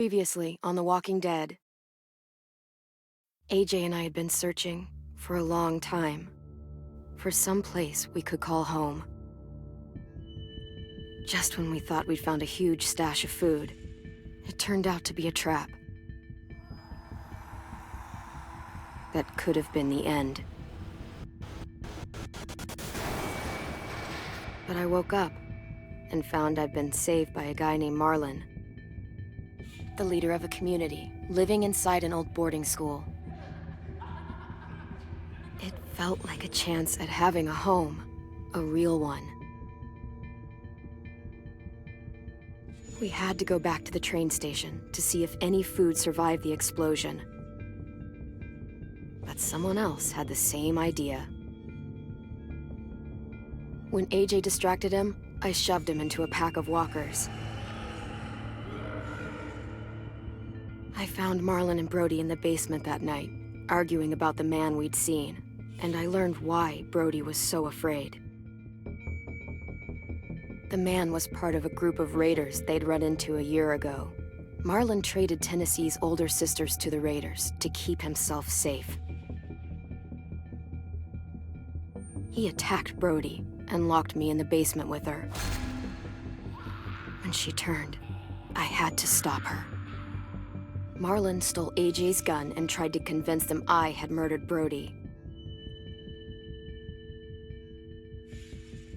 Previously on The Walking Dead, AJ and I had been searching for a long time for some place we could call home. Just when we thought we'd found a huge stash of food, it turned out to be a trap. That could have been the end. But I woke up and found I'd been saved by a guy named Marlon, the leader of a community, living inside an old boarding school. It felt like a chance at having a home, a real one. We had to go back to the train station to see if any food survived the explosion. But someone else had the same idea. When AJ distracted him, I shoved him into a pack of walkers. I found Marlon and Brody in the basement that night, arguing about the man we'd seen, and I learned why Brody was so afraid. The man was part of a group of raiders they'd run into a year ago. Marlon traded Tennessee's older sisters to the raiders to keep himself safe. He attacked Brody and locked me in the basement with her. When she turned, I had to stop her. Marlon stole AJ's gun and tried to convince them I had murdered Brody.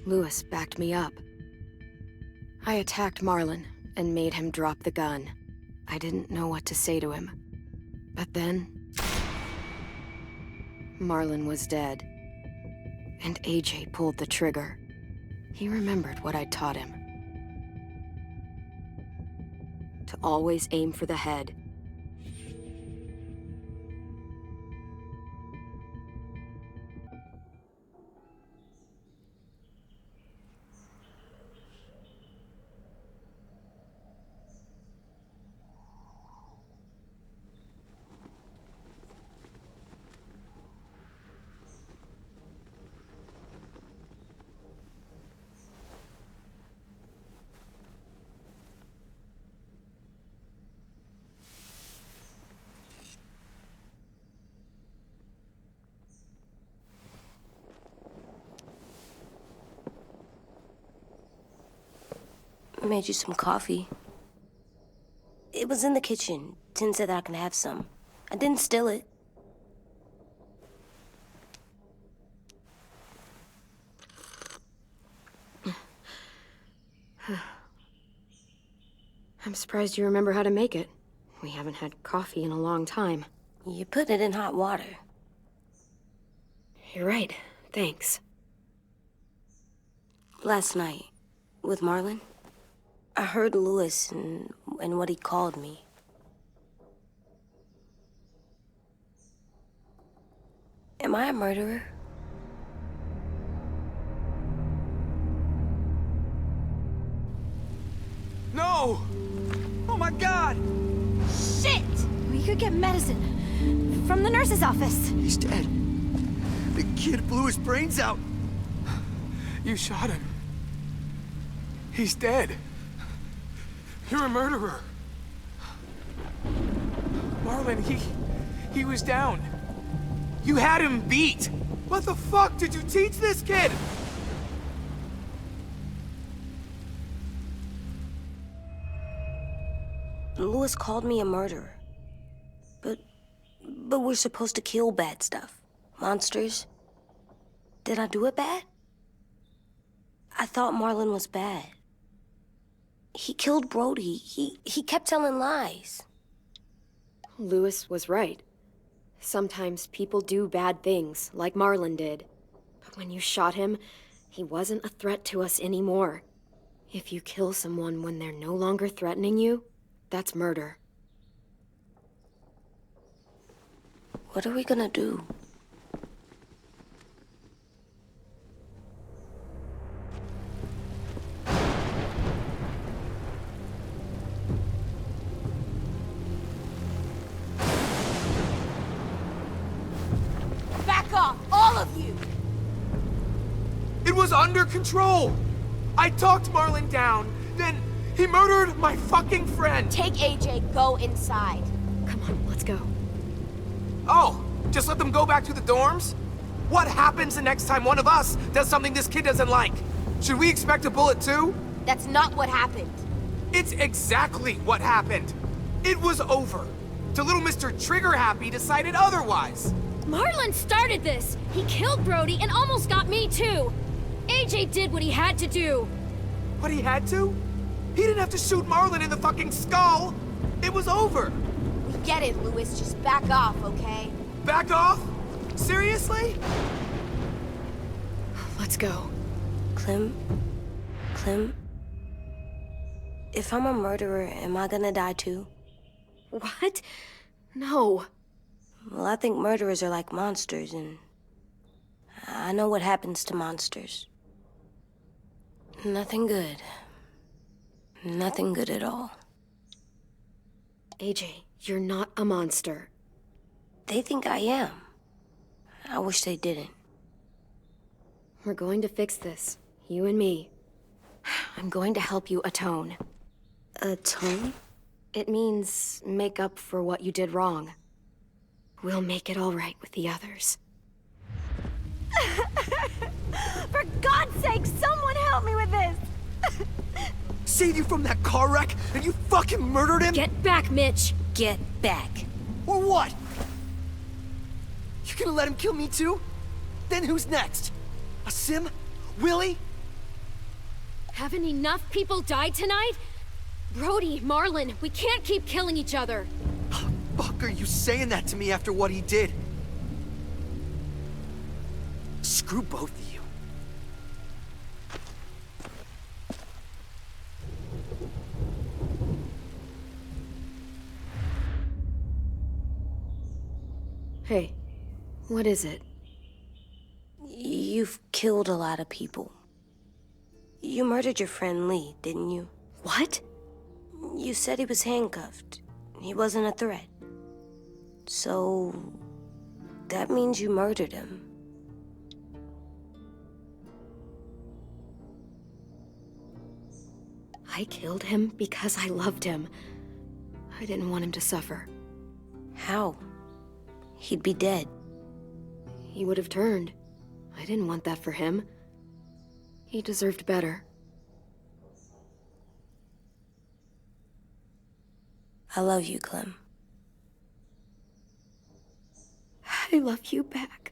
Lewis backed me up. I attacked Marlon and made him drop the gun. I didn't know what to say to him. But then, Marlon was dead, and AJ pulled the trigger. He remembered what I'd taught him. To always aim for the head. I made you some coffee. It was in the kitchen. Tin said that I can have some. I didn't steal it. I'm surprised you remember how to make it. We haven't had coffee in a long time. You put it in hot water. You're right. Thanks. Last night, with Marlon, I heard Lewis and what he called me. Am I a murderer? No! Oh my God! Shit! We could get medicine from the nurse's office. He's dead. The kid blew his brains out. You shot him. He's dead. You're a murderer. Marlon, he was down. You had him beat. What the fuck did you teach this kid? Lewis called me a murderer. But we're supposed to kill bad stuff. Monsters. Did I do it bad? I thought Marlon was bad. He killed Brody. He kept telling lies. Lewis was right. Sometimes people do bad things, like Marlon did. But when you shot him, he wasn't a threat to us anymore. If you kill someone when they're no longer threatening you, that's murder. What are we gonna do? Back off, all of you! It was under control. I talked Marlon down, then He murdered my fucking friend! Take AJ, go inside. Come on, let's go. Oh, just let them go back to the dorms? What happens the next time one of us does something this kid doesn't like? Should we expect a bullet too? That's not what happened. It's exactly what happened. It was over. Till little Mr. Trigger Happy decided otherwise. Marlon started this! He killed Brody and almost got me too! AJ did what he had to do! What he had to? He didn't have to shoot Marlon in the fucking skull. It was over. We get it, Lewis. Just back off, okay? Back off? Seriously? Let's go. Clem? If I'm a murderer, am I gonna die too? What? No. Well, I think murderers are like monsters, and I know what happens to monsters. Nothing good. Nothing good at all. AJ, you're not a monster. They think I am. I wish they didn't. We're going to fix this. You and me. I'm going to help you atone. Atone? It means make up for what you did wrong. We'll make it all right with the others. For God's sake, someone help me with this! Saved you from that car wreck, and you fucking murdered him? Get back, Mitch! Get back. Or what? You gonna let him kill me too? Then who's next? A Sim? Willie? Haven't enough people died tonight? Brody, Marlon, we can't keep killing each other. Fuck are you saying that to me after what he did? Screw both of you. Hey, what is it? You've killed a lot of people. You murdered your friend Lee, didn't you? What? You said he was handcuffed. He wasn't a threat. So, that means you murdered him. I killed him because I loved him. I didn't want him to suffer. How? He'd be dead. He would have turned. I didn't want that for him. He deserved better. I love you, Clem. I love you back.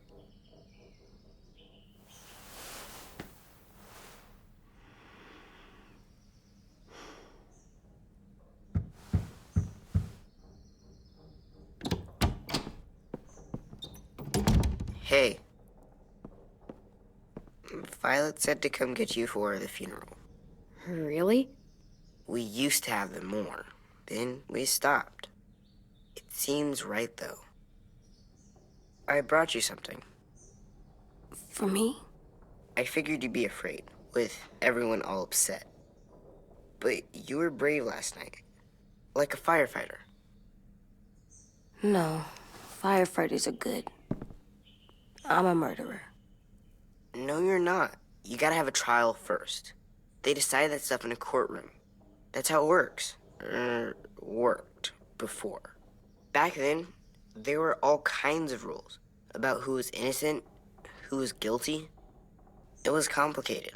Hey. Violet said to come get you for the funeral. Really? We used to have them more. Then we stopped. It seems right, though. I brought you something. For me? I figured you'd be afraid, with everyone all upset. But you were brave last night. Like a firefighter. No. Firefighters are good. I'm a murderer. No, you're not. You gotta have a trial first. They decide that stuff in a courtroom. That's how it works. Worked before. Back then, there were all kinds of rules about who was innocent, who was guilty. It was complicated.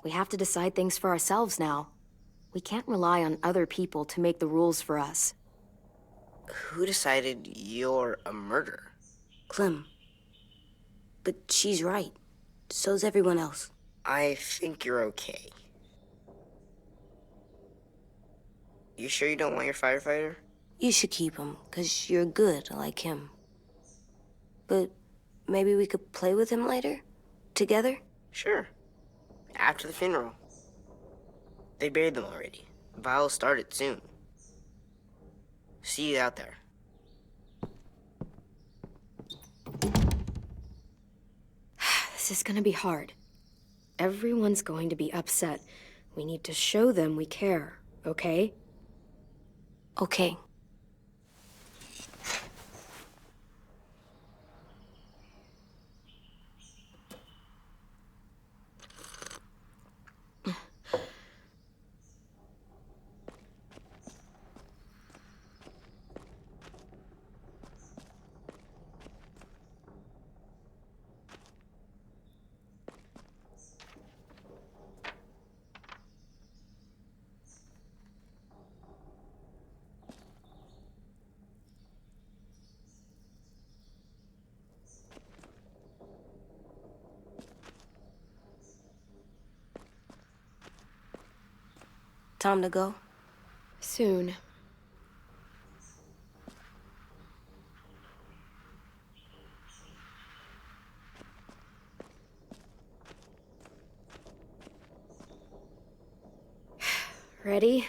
We have to decide things for ourselves now. We can't rely on other people to make the rules for us. Who decided you're a murderer? Clem. But she's right. So's everyone else. I think you're okay. You sure you don't want your firefighter? You should keep him, 'cause you're good like him. But maybe we could play with him later? Together? Sure. After the funeral. They buried them already. Viol'll start it soon. See you out there. This is gonna be hard. Everyone's going to be upset. We need to show them we care, okay? Okay. time to go? Soon. Ready?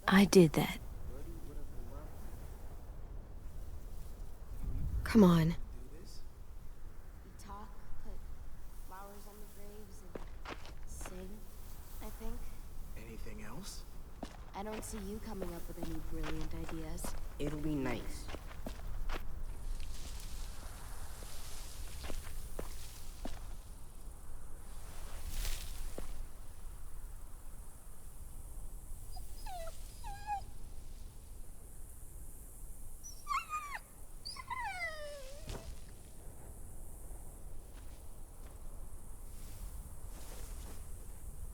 I did that. Come on. We talk, put flowers on the graves, and sing, I think. Anything else? I don't see you coming up with any brilliant ideas. It'll be nice.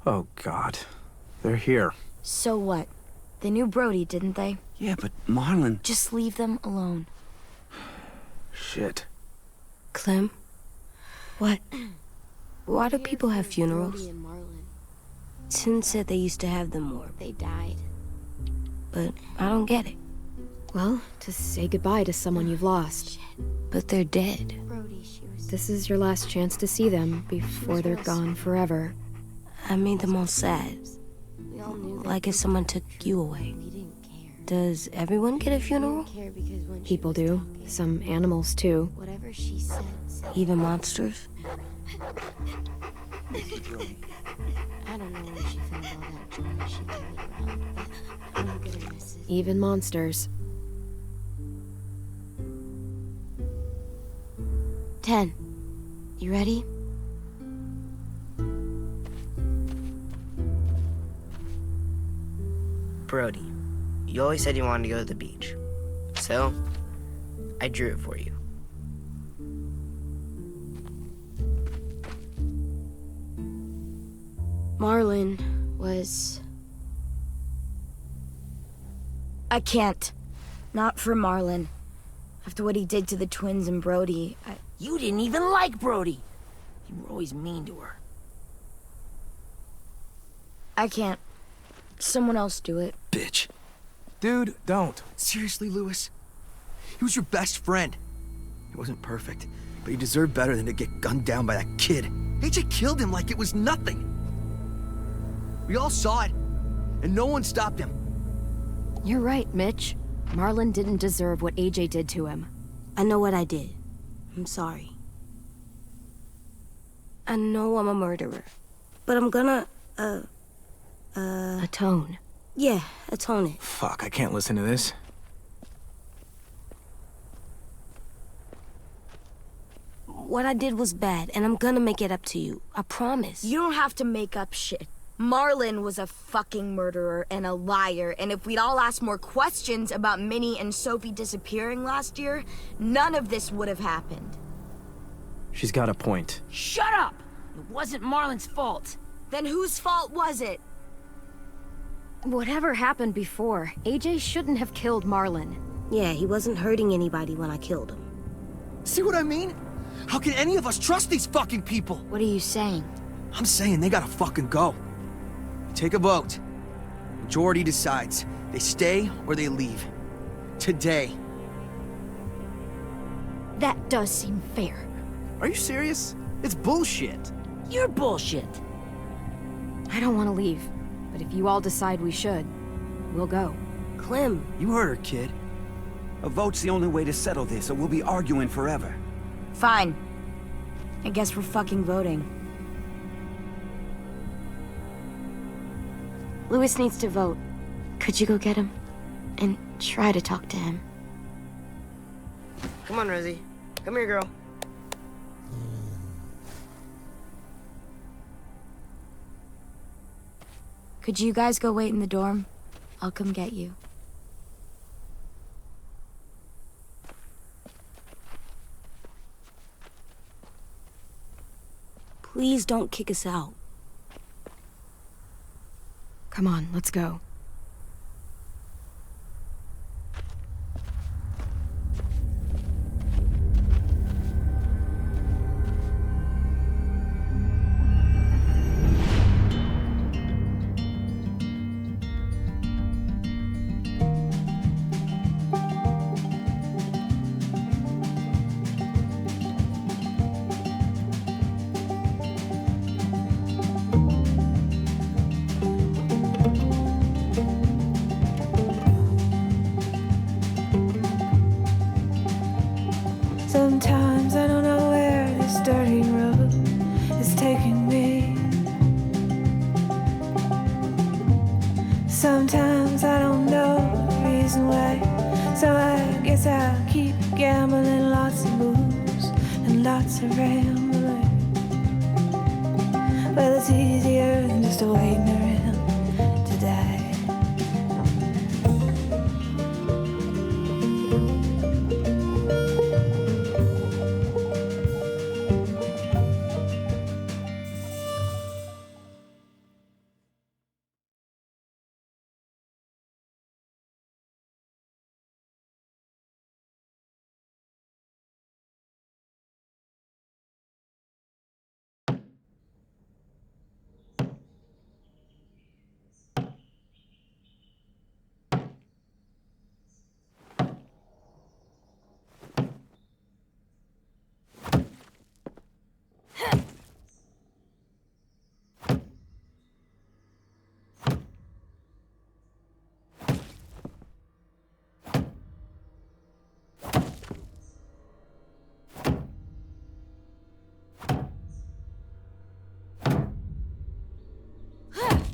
Oh, God. They're here. So what? They knew Brody, didn't they? Yeah, but Marlon... Just leave them alone. Shit. Clem? What? Why do people have funerals? Brody and Marlon. Tin said they used to have them more, They died. but I don't get it. Well, to say goodbye to someone you've lost. But they're dead. Brody, she was... This is your last chance to see them before they're gone forever. I made them all sad. We all knew that. Like if someone took you away. We didn't care. Does everyone get a funeral? Care because when she People was do. talking, Some animals, too. whatever she said. Even monsters? I don't know when she found all that joy she carried around, but I'm gonna miss it. Even monsters. 10. You ready? Brody, you always said you wanted to go to the beach. So, I drew it for you. Marlon was... I can't. Not for Marlon. After what he did to the twins and Brody, You didn't even like Brody. You were always mean to her. I can't. Someone else do it. Bitch. Dude, don't. Seriously, Lewis? He was your best friend. He wasn't perfect, but he deserved better than to get gunned down by that kid. AJ killed him like it was nothing. We all saw it, and no one stopped him. You're right, Mitch. Marlon didn't deserve what AJ did to him. I know what I did. I'm sorry. I know I'm a murderer. But I'm gonna, Atone. yeah, atone it. Fuck, I can't listen to this. What I did was bad, and I'm gonna make it up to you. I promise. You don't have to make up shit. Marlon was a fucking murderer and a liar, and if we'd all asked more questions about Minnie and Sophie disappearing last year, none of this would have happened. She's got a point. Shut up! It wasn't Marlon's fault. Then whose fault was it? Whatever happened before, AJ shouldn't have killed Marlon. Yeah, he wasn't hurting anybody when I killed him. See what I mean? How can any of us trust these fucking people? What are you saying? I'm saying they gotta fucking go. Take a vote. Majority decides. They stay or they leave. Today. That does seem fair. Are you serious? It's bullshit. You're bullshit. I don't want to leave, but if you all decide we should, we'll go. Clem. You heard her, kid. A vote's the only way to settle this, or we'll be arguing forever. Fine. I guess we're fucking voting. Louis needs to vote. Could you go get him? And try to talk to him. Come on, Rosie. Come here, girl. Could you guys go wait in the dorm? I'll come get you. Please don't kick us out. Come on, let's go. Sometimes I don't know where this dirty road is taking me. Sometimes I don't know the reason why. So I guess I'll keep gambling, lots of moves and lots of rambling. Well, it's easier than just waiting around to die.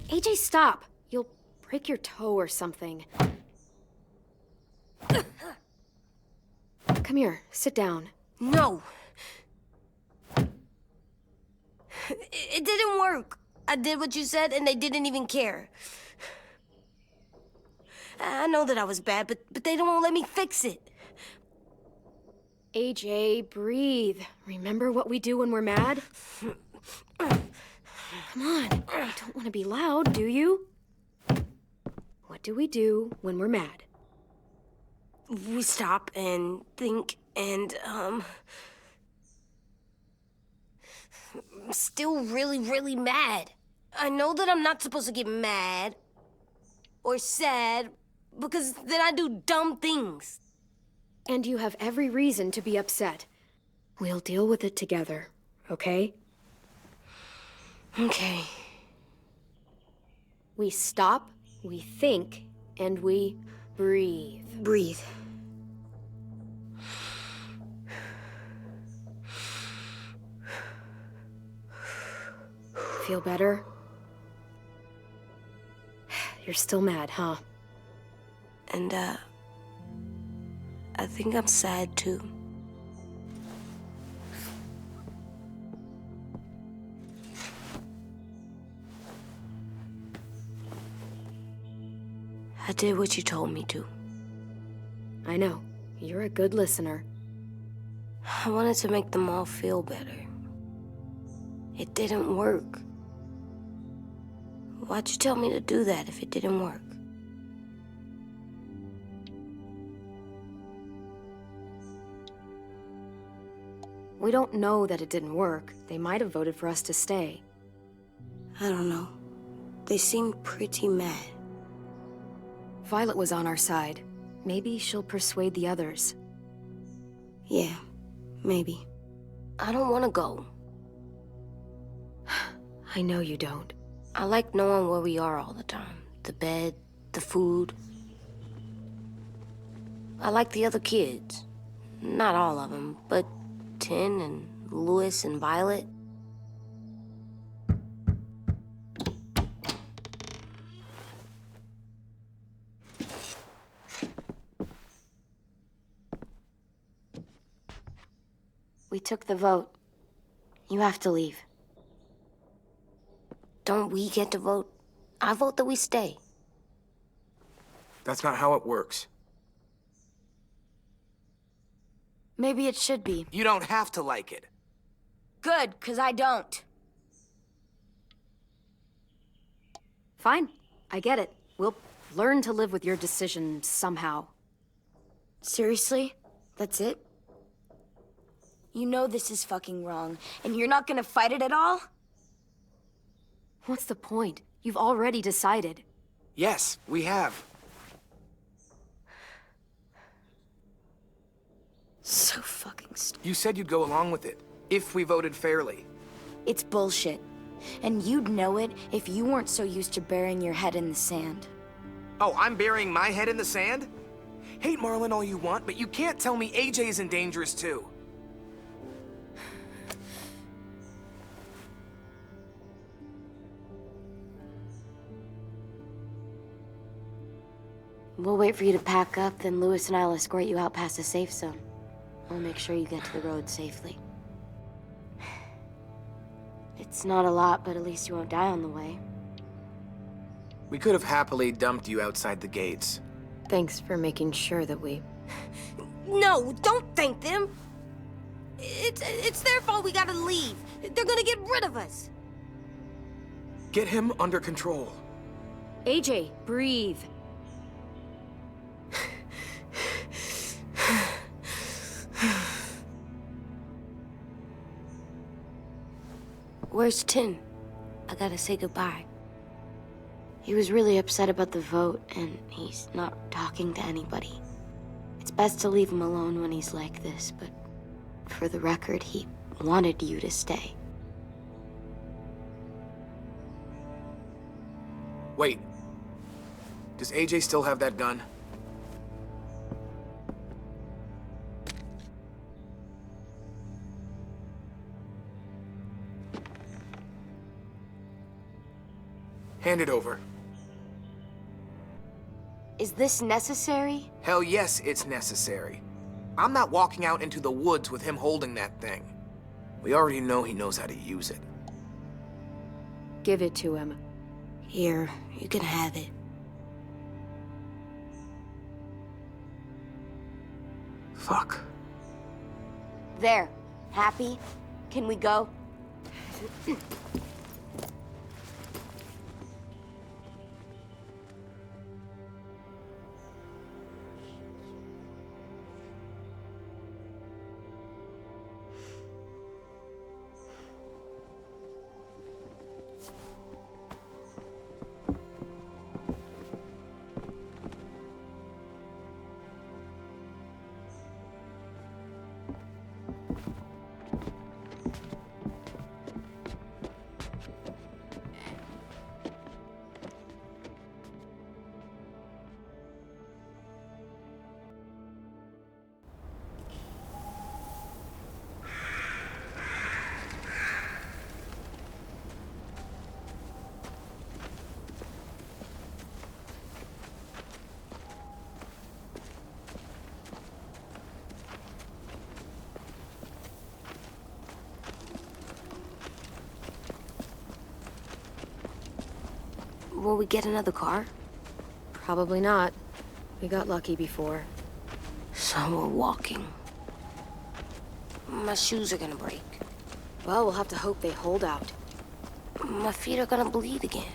AJ, stop! You'll break your toe or something. Come here, sit down. No. It didn't work. I did what you said, and they didn't even care. I know that I was bad, but they don't let me fix it. AJ, breathe. Remember what we do when we're mad? Come on, you don't want to be loud, do you? What do we do when we're mad? We stop and think and, I'm still really, really mad. I know that I'm not supposed to get mad or sad because then I do dumb things. And you have every reason to be upset. We'll deal with it together, okay? Okay. We stop, we think, and we breathe. Breathe. Feel better? You're still mad, huh? And, I think I'm sad, too. I did what you told me to. I know. You're a good listener. I wanted to make them all feel better. It didn't work. Why'd you tell me to do that if it didn't work? We don't know that it didn't work. They might have voted for us to stay. I don't know. They seemed pretty mad. Violet was on our side. Maybe she'll persuade the others. Yeah, maybe. I don't want to go. I know you don't. I like knowing where we are all the time. The bed, the food. I like the other kids. Not all of them, but Tin and Louis and Violet. We took the vote. You have to leave. Don't we get to vote? I vote that we stay. That's not how it works. Maybe it should be. You don't have to like it. Good, 'cause I don't. Fine. I get it. We'll learn to live with your decision somehow. Seriously? That's it? You know this is fucking wrong, and you're not gonna fight it at all? What's the point? You've already decided. Yes, we have. So fucking stupid. You said you'd go along with it, if we voted fairly. It's bullshit. And you'd know it if you weren't so used to burying your head in the sand. Oh, I'm burying my head in the sand? Hate Marlon all you want, but you can't tell me AJ isn't dangerous too. We'll wait for you to pack up, then Lewis and I'll escort you out past the safe zone. We'll make sure you get to the road safely. It's not a lot, but at least you won't die on the way. We could have happily dumped you outside the gates. Thanks for making sure that we... No, don't thank them! It's their fault we gotta leave. They're gonna get rid of us. Get him under control. AJ, breathe. Where's Tin? I gotta say goodbye. He was really upset about the vote, and he's not talking to anybody. It's best to leave him alone when he's like this, but for the record, he wanted you to stay. Wait. Does AJ still have that gun? Hand it over. Is this necessary? Hell yes, it's necessary. I'm not walking out into the woods with him holding that thing. We already know he knows how to use it. Give it to him. Here, you can have it. Fuck. There. Happy? Can we go? Will we get another car? Probably not. We got lucky before. So we're walking. My shoes are gonna break. Well, we'll have to hope they hold out. My feet are gonna bleed again.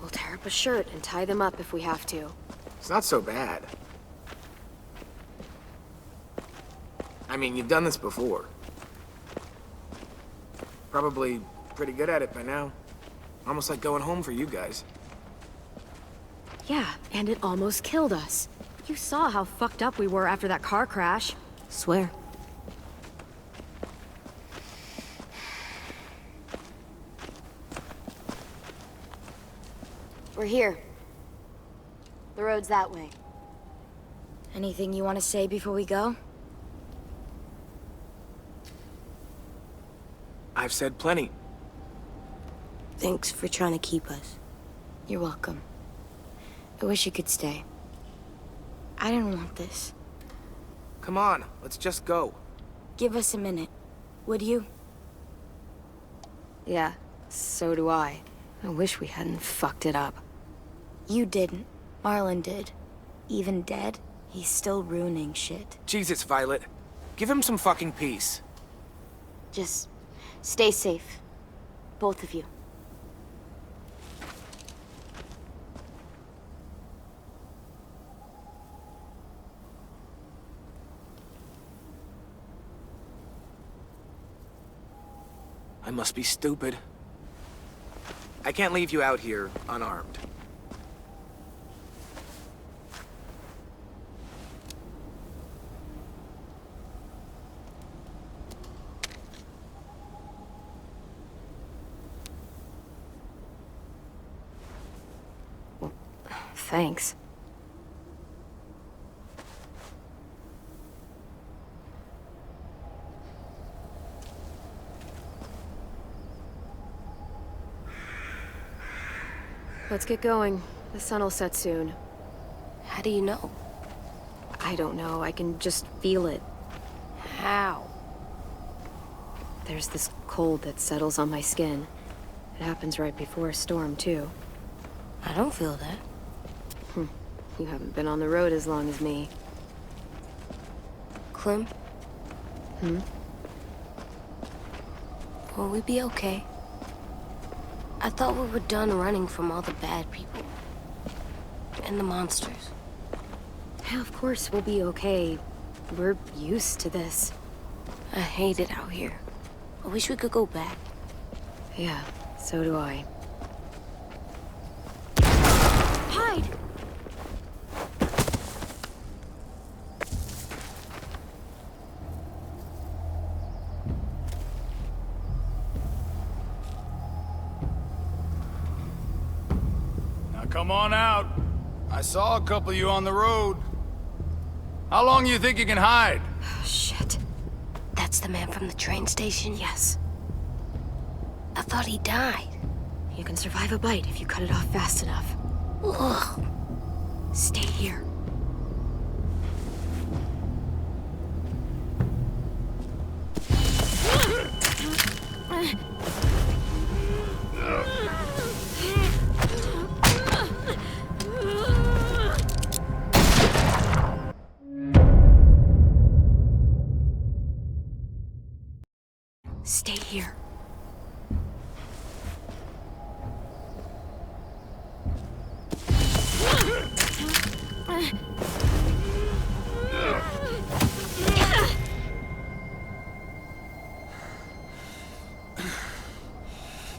We'll tear up a shirt and tie them up if we have to. It's not so bad. I mean, you've done this before. Probably pretty good at it by now. Almost like going home for you guys. Yeah, and it almost killed us. You saw how fucked up we were after that car crash. Swear. We're here. The road's that way. Anything you want to say before we go? I've said plenty. Thanks for trying to keep us. You're welcome. I wish you could stay. I didn't want this. Come on, let's just go. Give us a minute. Would you? Yeah, so do I. I wish we hadn't fucked it up. You didn't. Marlon did. Even dead, he's still ruining shit. Jesus, Violet. Give him some fucking peace. Just stay safe. Both of you. I must be stupid. I can't leave you out here unarmed. Thanks. Let's get going. The sun will set soon. How do you know? I don't know. I can just feel it. How? There's this cold that settles on my skin. It happens right before a storm, too. I don't feel that. You haven't been on the road as long as me. Clem? Hmm? Will we be okay? I thought we were done running from all the bad people. And the monsters. Yeah, of course we'll be okay. We're used to this. I hate it out here. I wish we could go back. Yeah, so do I. Hide! Now come on out. I saw a couple of you on the road. How long do you think you can hide? Shit. That's the man from the train station? Yes. I thought he died. You can survive a bite if you cut it off fast enough. Ugh. Stay here. Stay here.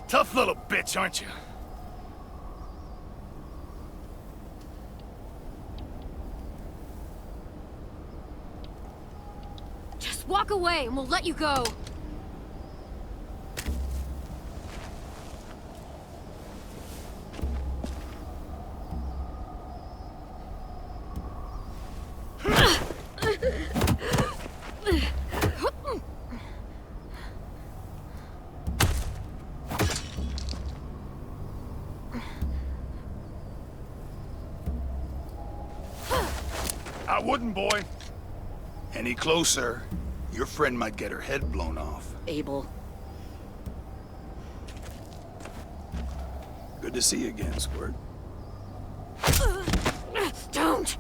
Tough little bitch, aren't you? Just walk away and we'll let you go. I wouldn't, boy. Any closer, your friend might get her head blown off. Abel. Good to see you again, Squirt. Don't!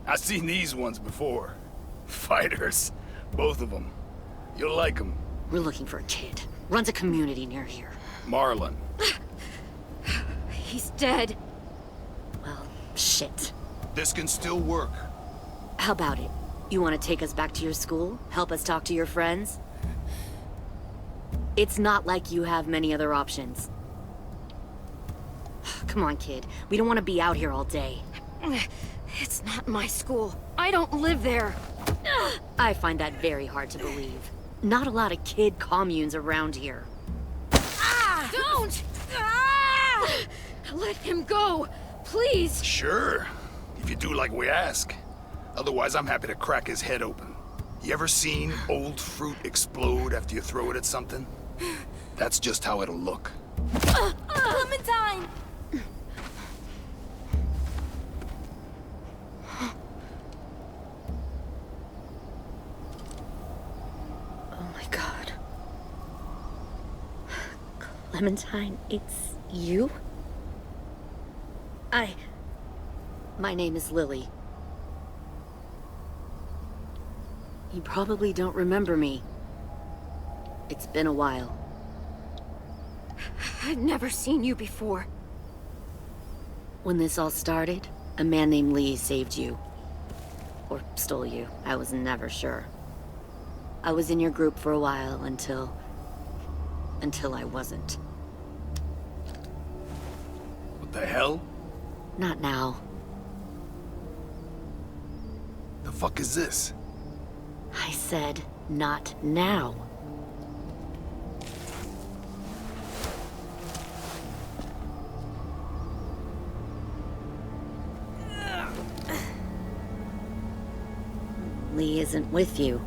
I've seen these ones before. Fighters. Both of them. You'll like them. We're looking for a kid. Runs a community near here. Marlon. He's dead. Well, shit. This can still work. How about it? You want to take us back to your school? Help us talk to your friends? It's not like you have many other options. Come on, kid. We don't want to be out here all day. It's not my school. I don't live there. I find that very hard to believe. Not a lot of kid communes around here. Don't! Let him go, please. Sure. If you do like we ask. Otherwise, I'm happy to crack his head open. You ever seen old fruit explode after you throw it at something? That's just how it'll look. Clementine! Clementine, it's you? My name is Lily. You probably don't remember me. It's been a while. I've never seen you before. When this all started, a man named Lee saved you. Or stole you. I was never sure. I was in your group for a while until I wasn't. What the hell? Not now. The fuck is this? I said, not now. Lee isn't with you.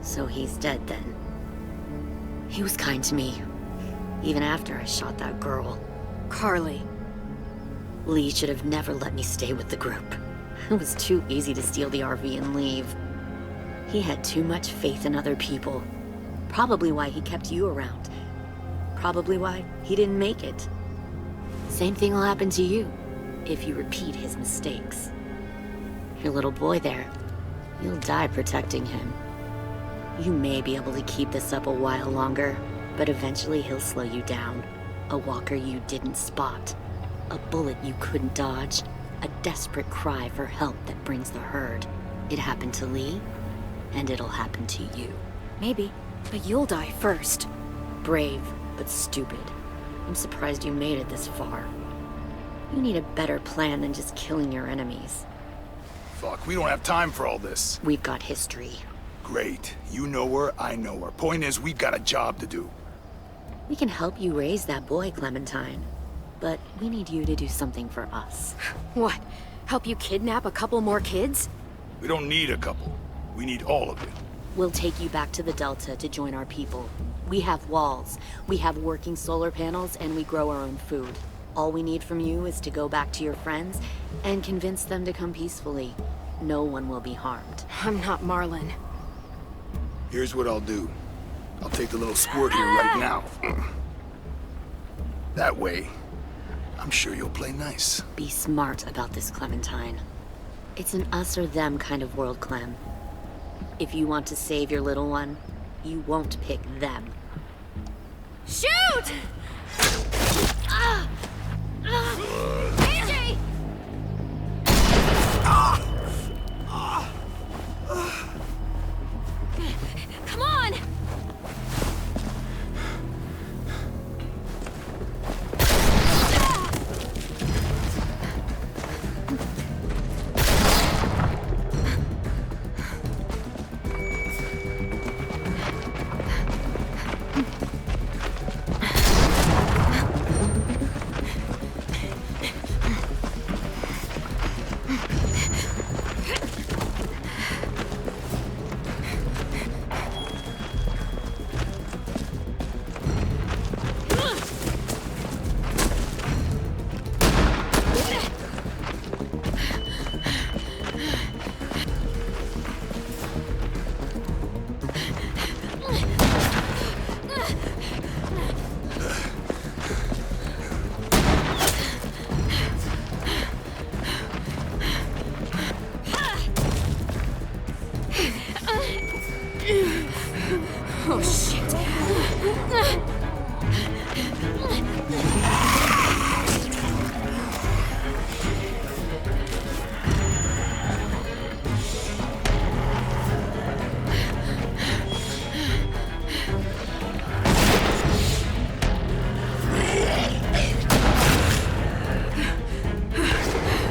So he's dead then. He was kind to me, even after I shot that girl. Carly. Lee should have never let me stay with the group. It was too easy to steal the RV and leave. He had too much faith in other people. Probably why he kept you around. Probably why he didn't make it. Same thing will happen to you, if you repeat his mistakes. Your little boy there, you'll die protecting him. You may be able to keep this up a while longer, but eventually he'll slow you down. A walker you didn't spot. A bullet you couldn't dodge. A desperate cry for help that brings the herd. It happened to Lee, and it'll happen to you. Maybe, but you'll die first. Brave, but stupid. I'm surprised you made it this far. You need a better plan than just killing your enemies. Fuck, we don't have time for all this. We've got history. Great. You know her, I know her. Point is, we've got a job to do. We can help you raise that boy, Clementine. But we need you to do something for us. What? Help you kidnap a couple more kids? We don't need a couple. We need all of it. We'll take you back to the Delta to join our people. We have walls, we have working solar panels, and we grow our own food. All we need from you is to go back to your friends and convince them to come peacefully. No one will be harmed. I'm not Marlon. Here's what I'll do. I'll take the little squirt here right now. That way, I'm sure you'll play nice. Be smart about this, Clementine. It's an us or them kind of world, Clem. If you want to save your little one, you won't pick them. Shoot! AJ! Come on! Oh, shit.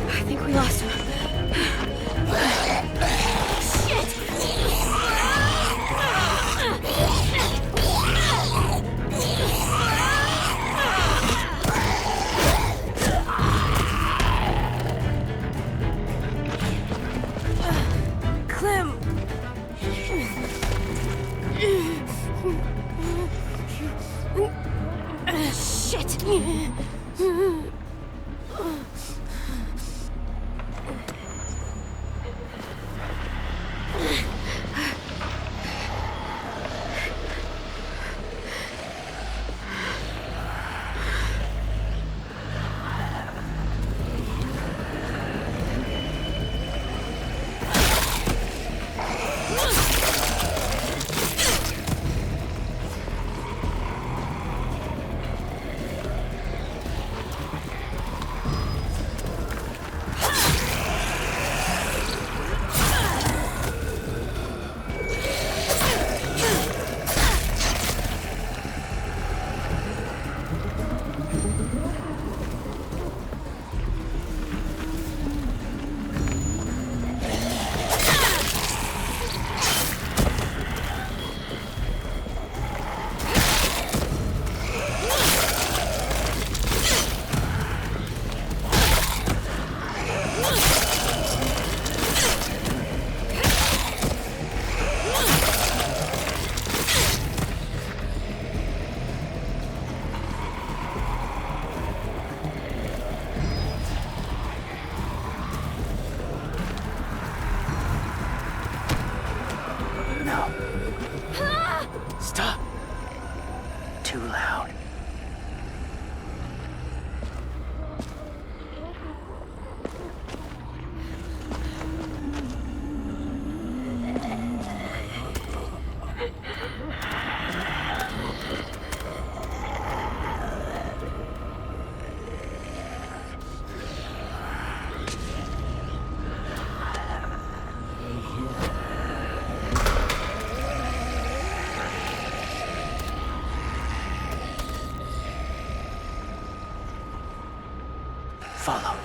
I think we lost him. Clem! Shit! Follow.